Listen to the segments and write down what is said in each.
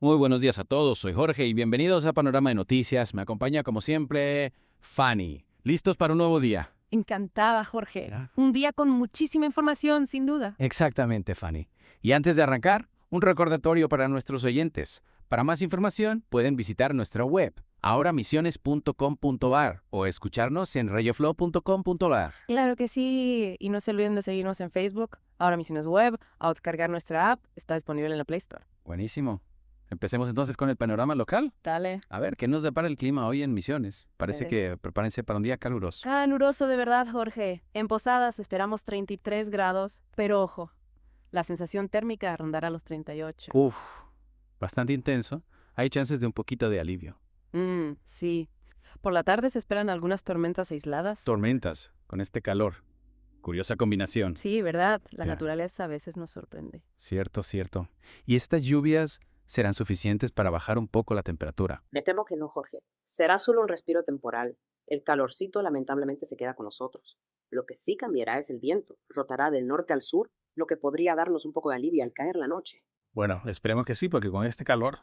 Muy buenos días a todos, soy Jorge y bienvenidos a Panorama de Noticias. Me acompaña como siempre Fanny. ¿Listos para un nuevo día? Encantada, Jorge. ¿Verdad? Un día con muchísima información, sin duda. Exactamente, Fanny. Y antes de arrancar, un recordatorio para nuestros oyentes. Para más información, pueden visitar nuestra web, ahoramisiones.com.ar o escucharnos en radioflow.com.ar. Claro que sí. Y no se olviden de seguirnos en Facebook, Ahora Misiones Web, o descargar nuestra app. Está disponible en la Play Store. Buenísimo. Empecemos entonces con el panorama local. Dale. A ver, ¿qué nos depara el clima hoy en Misiones? Parece Eh. que prepárense para un día caluroso. Caluroso de verdad, Jorge. En Posadas esperamos 33 grados, pero ojo, la sensación térmica rondará los 38. Uf, bastante intenso. Hay chances de un poquito de alivio. Sí. Por la tarde se esperan algunas tormentas aisladas. Tormentas, con este calor. Curiosa combinación. Sí, ¿verdad? La Ya. naturaleza a veces nos sorprende. Cierto, cierto. ¿Y estas lluvias serán suficientes para bajar un poco la temperatura? Me temo que no, Jorge. Será solo un respiro temporal. El calorcito lamentablemente se queda con nosotros. Lo que sí cambiará es el viento. Rotará del norte al sur, lo que podría darnos un poco de alivio al caer la noche. Bueno, esperemos que sí, porque con este calor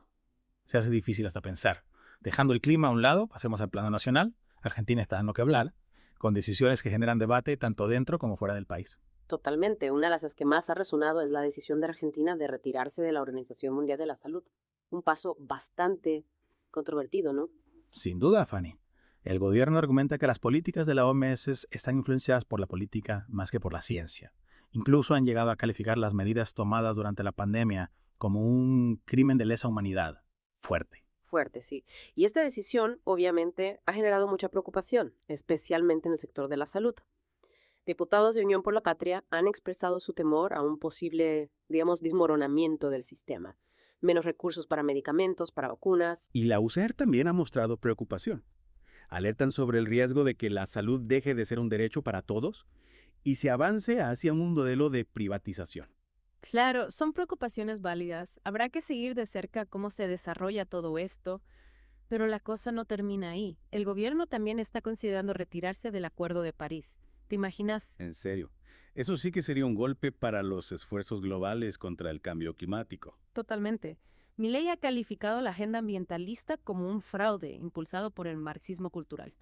se hace difícil hasta pensar. Dejando el clima a un lado, pasemos al plano nacional. Argentina está dando que hablar, con decisiones que generan debate tanto dentro como fuera del país. Totalmente. Una de las que más ha resonado es la decisión de Argentina de retirarse de la Organización Mundial de la Salud. Un paso bastante controvertido, ¿no? Sin duda, Fanny. El gobierno argumenta que las políticas de la OMS están influenciadas por la política más que por la ciencia. Incluso han llegado a calificar las medidas tomadas durante la pandemia como un crimen de lesa humanidad. Fuerte. Fuerte, sí. Y esta decisión, obviamente, ha generado mucha preocupación, especialmente en el sector de la salud. Diputados de Unión por la Patria han expresado su temor a un posible, digamos, desmoronamiento del sistema. Menos recursos para medicamentos, para vacunas. Y la UCER también ha mostrado preocupación. Alertan sobre el riesgo de que la salud deje de ser un derecho para todos y se avance hacia un modelo de privatización. Claro, son preocupaciones válidas. Habrá que seguir de cerca cómo se desarrolla todo esto, pero la cosa no termina ahí. El gobierno también está considerando retirarse del Acuerdo de París. ¿Te imaginas? En serio. Eso sí que sería un golpe para los esfuerzos globales contra el cambio climático. Totalmente. Milei ha calificado la agenda ambientalista como un fraude impulsado por el marxismo cultural.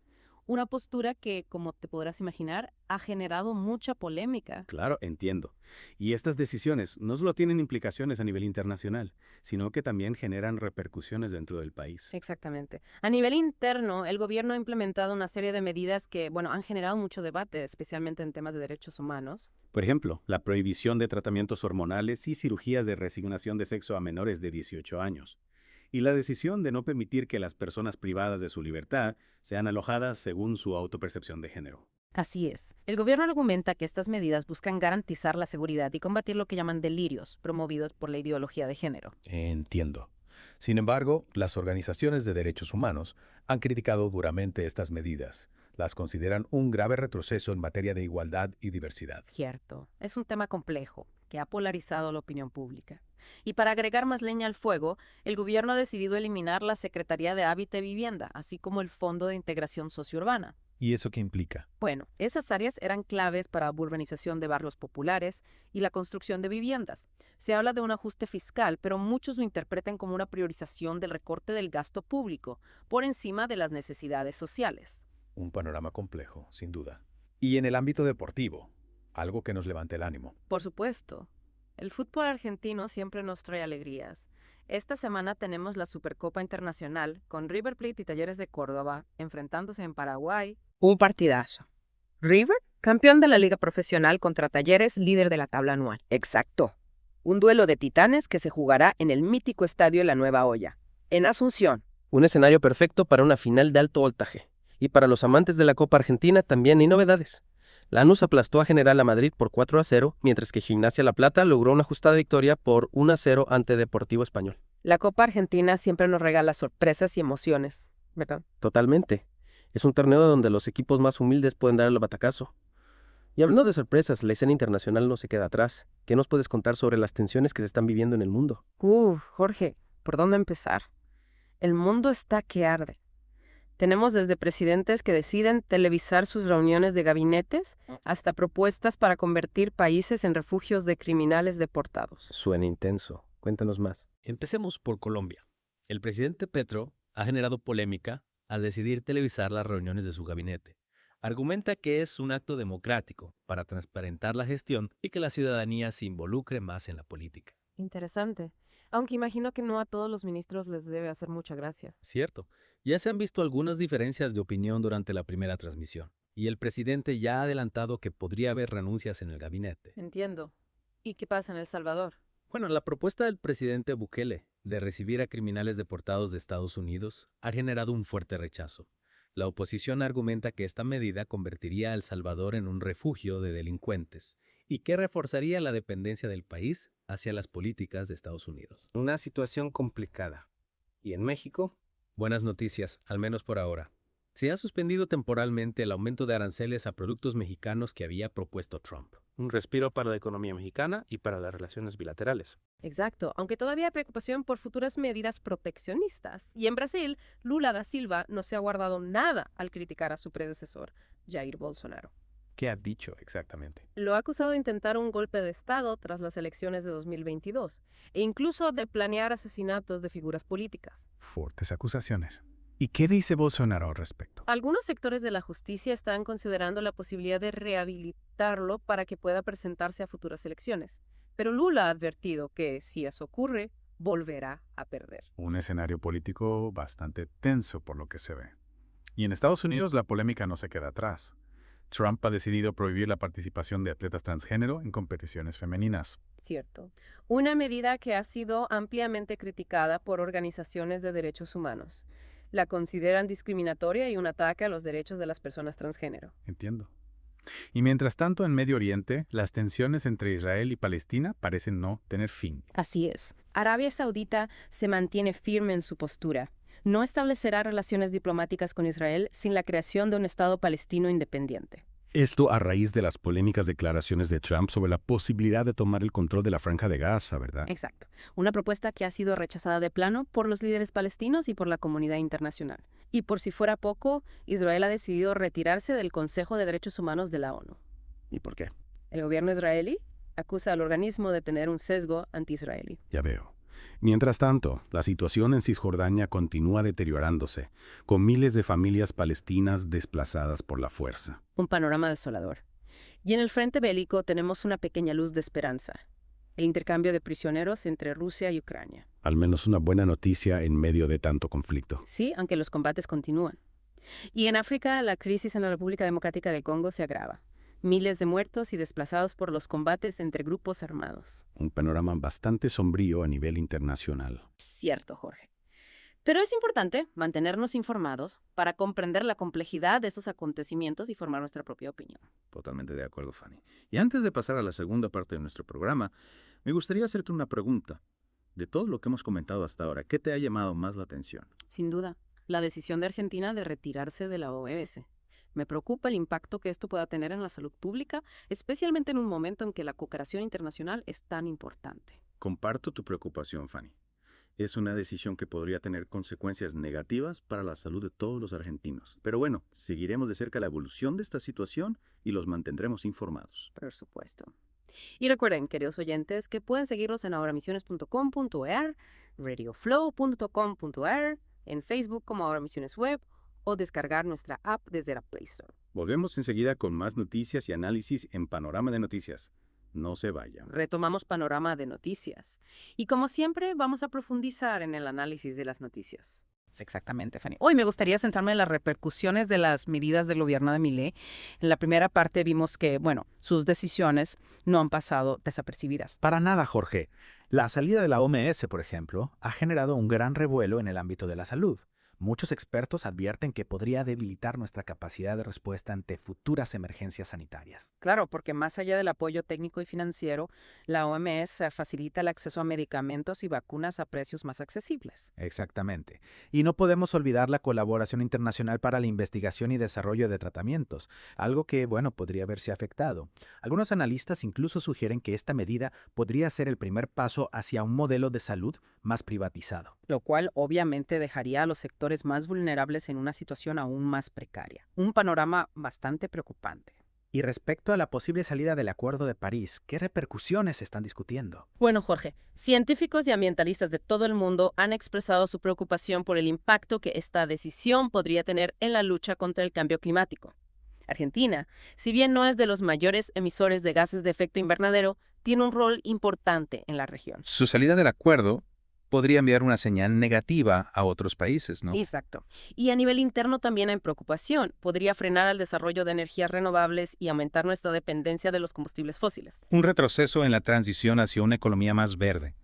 Una postura que, como te podrás imaginar, ha generado mucha polémica. Claro, entiendo. Y estas decisiones no solo tienen implicaciones a nivel internacional, sino que también generan repercusiones dentro del país. Exactamente. A nivel interno, el gobierno ha implementado una serie de medidas que, bueno, han generado mucho debate, especialmente en temas de derechos humanos. Por ejemplo, la prohibición de tratamientos hormonales y cirugías de resignación de sexo a menores de 18 años. Y la decisión de no permitir que las personas privadas de su libertad sean alojadas según su autopercepción de género. Así es. El gobierno argumenta que estas medidas buscan garantizar la seguridad y combatir lo que llaman delirios, promovidos por la ideología de género. Entiendo. Sin embargo, las organizaciones de derechos humanos han criticado duramente estas medidas. Las consideran un grave retroceso en materia de igualdad y diversidad. Cierto. Es un tema complejo que ha polarizado la opinión pública. Y para agregar más leña al fuego, el gobierno ha decidido eliminar la Secretaría de Hábitat y Vivienda, así como el Fondo de Integración Sociourbana. ¿Y eso qué implica? Bueno, esas áreas eran claves para la urbanización de barrios populares y la construcción de viviendas. Se habla de un ajuste fiscal, pero muchos lo interpretan como una priorización del recorte del gasto público, por encima de las necesidades sociales. Un panorama complejo, sin duda. Y en el ámbito deportivo, algo que nos levante el ánimo. Por supuesto, el fútbol argentino siempre nos trae alegrías. Esta semana tenemos la Supercopa Internacional con River Plate y Talleres de Córdoba enfrentándose en Paraguay. Un partidazo. River, campeón de la liga profesional contra Talleres, líder de la tabla anual. Exacto. Un duelo de titanes que se jugará en el mítico estadio La Nueva Olla, en Asunción. Un escenario perfecto para una final de alto voltaje. Y para los amantes de la Copa Argentina también hay novedades. Lanús aplastó a General a Madrid por 4-0, mientras que Gimnasia La Plata logró una ajustada victoria por 1-0 ante Deportivo Español. La Copa Argentina siempre nos regala sorpresas y emociones, ¿verdad? Totalmente. Es un torneo donde los equipos más humildes pueden dar el batacazo. Y hablando de sorpresas, la escena internacional no se queda atrás. ¿Qué nos puedes contar sobre las tensiones que se están viviendo en el mundo? Jorge, ¿por dónde empezar? El mundo está que arde. Tenemos desde presidentes que deciden televisar sus reuniones de gabinetes hasta propuestas para convertir países en refugios de criminales deportados. Suena intenso. Cuéntanos más. Empecemos por Colombia. El presidente Petro ha generado polémica al decidir televisar las reuniones de su gabinete. Argumenta que es un acto democrático para transparentar la gestión y que la ciudadanía se involucre más en la política. Interesante. Aunque imagino que no a todos los ministros les debe hacer mucha gracia. Cierto, ya se han visto algunas diferencias de opinión durante la primera transmisión, y el presidente ya ha adelantado que podría haber renuncias en el gabinete. Entiendo. ¿Y qué pasa en El Salvador? Bueno, la propuesta del presidente Bukele de recibir a criminales deportados de Estados Unidos ha generado un fuerte rechazo. La oposición argumenta que esta medida convertiría a El Salvador en un refugio de delincuentes y que reforzaría la dependencia del país hacia las políticas de Estados Unidos. Una situación complicada. ¿Y en México? Buenas noticias, al menos por ahora. Se ha suspendido temporalmente el aumento de aranceles a productos mexicanos que había propuesto Trump. Un respiro para la economía mexicana y para las relaciones bilaterales. Exacto, aunque todavía hay preocupación por futuras medidas proteccionistas. Y en Brasil, Lula da Silva no se ha guardado nada al criticar a su predecesor, Jair Bolsonaro. ¿Qué ha dicho exactamente? Lo ha acusado de intentar un golpe de Estado tras las elecciones de 2022 e incluso de planear asesinatos de figuras políticas. Fuertes acusaciones. ¿Y qué dice Bolsonaro al respecto? Algunos sectores de la justicia están considerando la posibilidad de rehabilitarlo para que pueda presentarse a futuras elecciones. Pero Lula ha advertido que, si eso ocurre, volverá a perder. Un escenario político bastante tenso por lo que se ve. Y en Estados Unidos la polémica no se queda atrás. Trump ha decidido prohibir la participación de atletas transgénero en competiciones femeninas. Cierto. Una medida que ha sido ampliamente criticada por organizaciones de derechos humanos. La consideran discriminatoria y un ataque a los derechos de las personas transgénero. Entiendo. Y mientras tanto, en Medio Oriente, las tensiones entre Israel y Palestina parecen no tener fin. Así es. Arabia Saudita se mantiene firme en su postura. No establecerá relaciones diplomáticas con Israel sin la creación de un Estado palestino independiente. Esto a raíz de las polémicas declaraciones de Trump sobre la posibilidad de tomar el control de la Franja de Gaza, ¿verdad? Exacto. Una propuesta que ha sido rechazada de plano por los líderes palestinos y por la comunidad internacional. Y por si fuera poco, Israel ha decidido retirarse del Consejo de Derechos Humanos de la ONU. ¿Y por qué? El gobierno israelí acusa al organismo de tener un sesgo anti-israelí. Ya veo. Mientras tanto, la situación en Cisjordania continúa deteriorándose, con miles de familias palestinas desplazadas por la fuerza. Un panorama desolador. Y en el frente bélico tenemos una pequeña luz de esperanza. El intercambio de prisioneros entre Rusia y Ucrania. Al menos una buena noticia en medio de tanto conflicto. Sí, aunque los combates continúan. Y en África, la crisis en la República Democrática del Congo se agrava. Miles de muertos y desplazados por los combates entre grupos armados. Un panorama bastante sombrío a nivel internacional. Cierto, Jorge. Pero es importante mantenernos informados para comprender la complejidad de esos acontecimientos y formar nuestra propia opinión. Totalmente de acuerdo, Fanny. Y antes de pasar a la segunda parte de nuestro programa, me gustaría hacerte una pregunta. De todo lo que hemos comentado hasta ahora, ¿qué te ha llamado más la atención? Sin duda, la decisión de Argentina de retirarse de la OMS. Me preocupa el impacto que esto pueda tener en la salud pública, especialmente en un momento en que la cooperación internacional es tan importante. Comparto tu preocupación, Fanny. Es una decisión que podría tener consecuencias negativas para la salud de todos los argentinos. Pero bueno, seguiremos de cerca la evolución de esta situación y los mantendremos informados. Por supuesto. Y recuerden, queridos oyentes, que pueden seguirnos en ahoramisiones.com.ar, radioflow.com.ar, en Facebook como Ahora Misiones Web, o descargar nuestra app desde la Play Store. Volvemos enseguida con más noticias y análisis en Panorama de Noticias. No se vayan. Retomamos Panorama de Noticias. Y como siempre, vamos a profundizar en el análisis de las noticias. Exactamente, Fanny. Hoy me gustaría centrarme en las repercusiones de las medidas del gobierno de Milei. En la primera parte vimos que, sus decisiones no han pasado desapercibidas. Para nada, Jorge. La salida de la OMS, por ejemplo, ha generado un gran revuelo en el ámbito de la salud. Muchos expertos advierten que podría debilitar nuestra capacidad de respuesta ante futuras emergencias sanitarias. Claro, porque más allá del apoyo técnico y financiero, la OMS facilita el acceso a medicamentos y vacunas a precios más accesibles. Exactamente. Y no podemos olvidar la colaboración internacional para la investigación y desarrollo de tratamientos, algo que, podría verse afectado. Algunos analistas incluso sugieren que esta medida podría ser el primer paso hacia un modelo de salud más privatizado. Lo cual obviamente dejaría a los sectores más vulnerables en una situación aún más precaria. Un panorama bastante preocupante. Y respecto a la posible salida del Acuerdo de París, ¿qué repercusiones se están discutiendo? Bueno, Jorge, científicos y ambientalistas de todo el mundo han expresado su preocupación por el impacto que esta decisión podría tener en la lucha contra el cambio climático. Argentina, si bien no es de los mayores emisores de gases de efecto invernadero, tiene un rol importante en la región. Su salida del acuerdo podría enviar una señal negativa a otros países, ¿no? Exacto. Y a nivel interno también hay preocupación. Podría frenar el desarrollo de energías renovables y aumentar nuestra dependencia de los combustibles fósiles. Un retroceso en la transición hacia una economía más verde.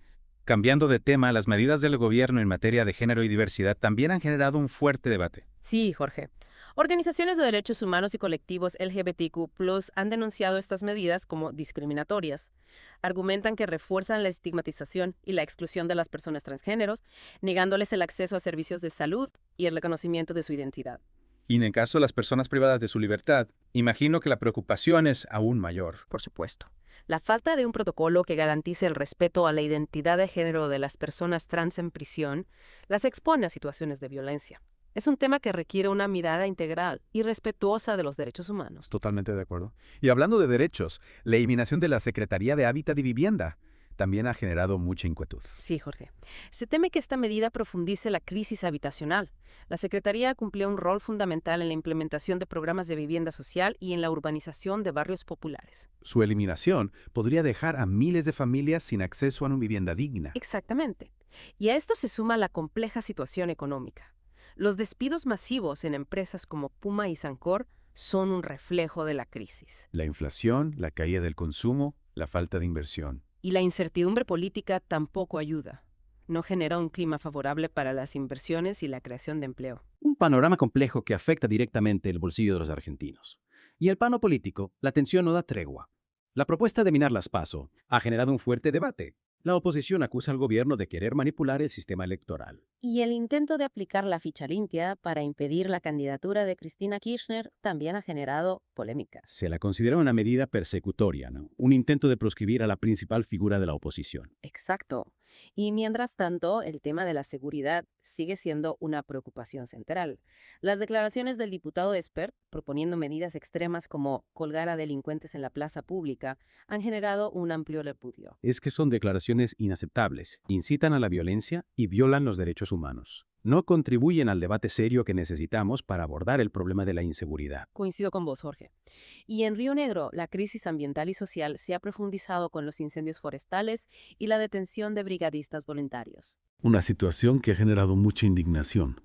Cambiando de tema, las medidas del gobierno en materia de género y diversidad también han generado un fuerte debate. Sí, Jorge. Organizaciones de derechos humanos y colectivos LGBTQ+ han denunciado estas medidas como discriminatorias. Argumentan que refuerzan la estigmatización y la exclusión de las personas transgéneros, negándoles el acceso a servicios de salud y el reconocimiento de su identidad. Y en el caso de las personas privadas de su libertad, imagino que la preocupación es aún mayor. Por supuesto. La falta de un protocolo que garantice el respeto a la identidad de género de las personas trans en prisión las expone a situaciones de violencia. Es un tema que requiere una mirada integral y respetuosa de los derechos humanos. Totalmente de acuerdo. Y hablando de derechos, la eliminación de la Secretaría de Hábitat y Vivienda también ha generado mucha inquietud. Sí, Jorge. Se teme que esta medida profundice la crisis habitacional. La Secretaría cumplía un rol fundamental en la implementación de programas de vivienda social y en la urbanización de barrios populares. Su eliminación podría dejar a miles de familias sin acceso a una vivienda digna. Exactamente. Y a esto se suma la compleja situación económica. Los despidos masivos en empresas como Puma y Sancor son un reflejo de la crisis. La inflación, la caída del consumo, la falta de inversión. Y la incertidumbre política tampoco ayuda. No genera un clima favorable para las inversiones y la creación de empleo. Un panorama complejo que afecta directamente el bolsillo de los argentinos. Y el plano político, la tensión no da tregua. La propuesta de minar las PASO ha generado un fuerte debate. La oposición acusa al gobierno de querer manipular el sistema electoral. Y el intento de aplicar la ficha limpia para impedir la candidatura de Cristina Kirchner también ha generado polémica. Se la considera una medida persecutoria, ¿no? Un intento de proscribir a la principal figura de la oposición. Exacto. Y mientras tanto, el tema de la seguridad sigue siendo una preocupación central. Las declaraciones del diputado Espert, proponiendo medidas extremas como colgar a delincuentes en la plaza pública, han generado un amplio repudio. Es que son declaraciones inaceptables, incitan a la violencia y violan los derechos humanos. No contribuyen al debate serio que necesitamos para abordar el problema de la inseguridad. Coincido con vos, Jorge. Y en Río Negro, la crisis ambiental y social se ha profundizado con los incendios forestales y la detención de brigadistas voluntarios. Una situación que ha generado mucha indignación.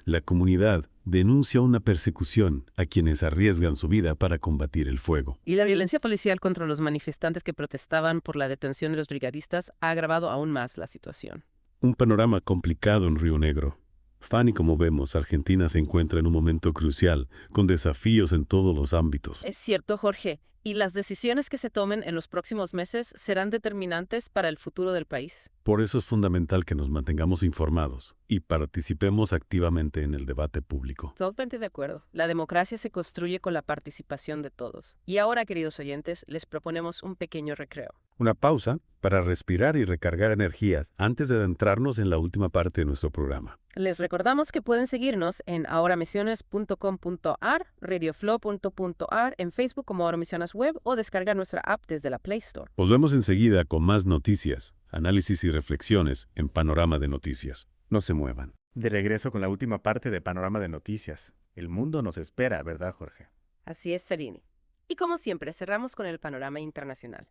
La comunidad denuncia una persecución a quienes arriesgan su vida para combatir el fuego. Y la violencia policial contra los manifestantes que protestaban por la detención de los brigadistas ha agravado aún más la situación. Un panorama complicado en Río Negro. Fanny, como vemos, Argentina se encuentra en un momento crucial, con desafíos en todos los ámbitos. Es cierto, Jorge, y las decisiones que se tomen en los próximos meses serán determinantes para el futuro del país. Por eso es fundamental que nos mantengamos informados y participemos activamente en el debate público. Totalmente de acuerdo. La democracia se construye con la participación de todos. Y ahora, queridos oyentes, les proponemos un pequeño recreo. Una pausa para respirar y recargar energías antes de adentrarnos en la última parte de nuestro programa. Les recordamos que pueden seguirnos en ahoramisiones.com.ar, radioflow.ar, en Facebook como Ahora Misiones Web o descargar nuestra app desde la Play Store. Volvemos enseguida con más noticias, análisis y reflexiones en Panorama de Noticias. No se muevan. De regreso con la última parte de Panorama de Noticias. El mundo nos espera, ¿verdad, Jorge? Así es, Ferini. Y como siempre, cerramos con el panorama internacional.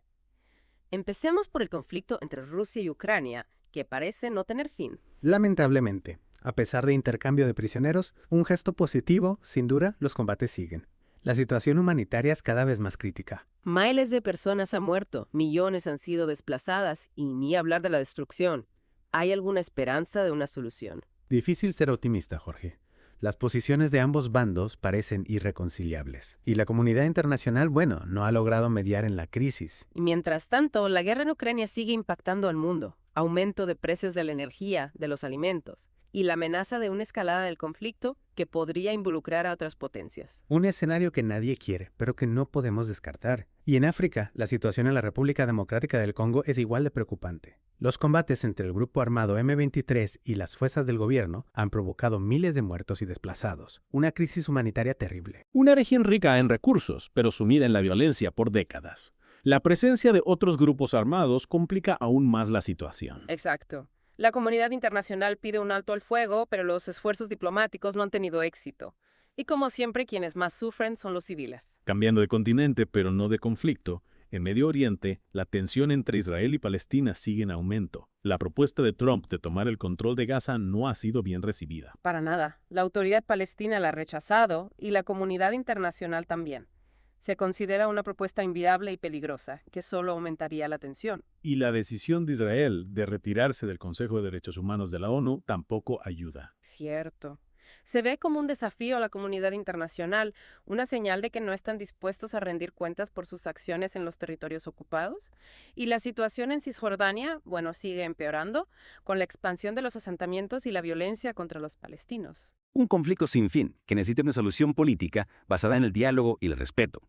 Empecemos por el conflicto entre Rusia y Ucrania, que parece no tener fin. Lamentablemente, a pesar de intercambio de prisioneros, un gesto positivo, sin duda, los combates siguen. La situación humanitaria es cada vez más crítica. Miles de personas han muerto, millones han sido desplazadas y ni hablar de la destrucción. ¿Hay alguna esperanza de una solución? Difícil ser optimista, Jorge. Las posiciones de ambos bandos parecen irreconciliables. Y la comunidad internacional, no ha logrado mediar en la crisis. Y mientras tanto, la guerra en Ucrania sigue impactando al mundo. Aumento de precios de la energía, de los alimentos. y la amenaza de una escalada del conflicto que podría involucrar a otras potencias. Un escenario que nadie quiere, pero que no podemos descartar. Y en África, la situación en la República Democrática del Congo es igual de preocupante. Los combates entre el grupo armado M23 y las fuerzas del gobierno han provocado miles de muertos y desplazados, una crisis humanitaria terrible. Una región rica en recursos, pero sumida en la violencia por décadas. La presencia de otros grupos armados complica aún más la situación. Exacto. La comunidad internacional pide un alto al fuego, pero los esfuerzos diplomáticos no han tenido éxito. Y como siempre, quienes más sufren son los civiles. Cambiando de continente, pero no de conflicto, en Medio Oriente, la tensión entre Israel y Palestina sigue en aumento. La propuesta de Trump de tomar el control de Gaza no ha sido bien recibida. Para nada. La autoridad palestina la ha rechazado y la comunidad internacional también. Se considera una propuesta inviable y peligrosa, que solo aumentaría la tensión. Y la decisión de Israel de retirarse del Consejo de Derechos Humanos de la ONU tampoco ayuda. Cierto. Se ve como un desafío a la comunidad internacional, una señal de que no están dispuestos a rendir cuentas por sus acciones en los territorios ocupados. Y la situación en Cisjordania, bueno, sigue empeorando, con la expansión de los asentamientos y la violencia contra los palestinos. Un conflicto sin fin, que necesita una solución política basada en el diálogo y el respeto.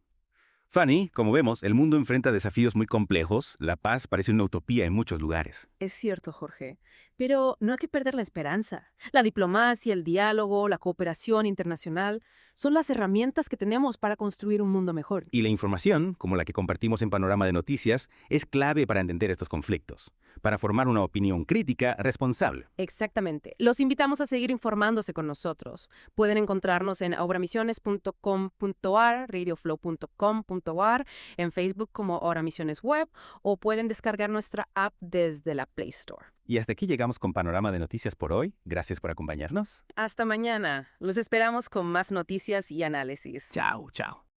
Fanny, como vemos, el mundo enfrenta desafíos muy complejos. La paz parece una utopía en muchos lugares. Es cierto, Jorge, pero no hay que perder la esperanza. La diplomacia, el diálogo, la cooperación internacional son las herramientas que tenemos para construir un mundo mejor. Y la información, como la que compartimos en Panorama de Noticias, es clave para entender estos conflictos, para formar una opinión crítica responsable. Exactamente. Los invitamos a seguir informándose con nosotros. Pueden encontrarnos en obramisiones.com.ar, radioflow.com.ar, en Facebook como Obra Misiones Web, o pueden descargar nuestra app desde la Play Store. Y hasta aquí llegamos con Panorama de Noticias por hoy. Gracias por acompañarnos. Hasta mañana. Los esperamos con más noticias y análisis. Chao, chao.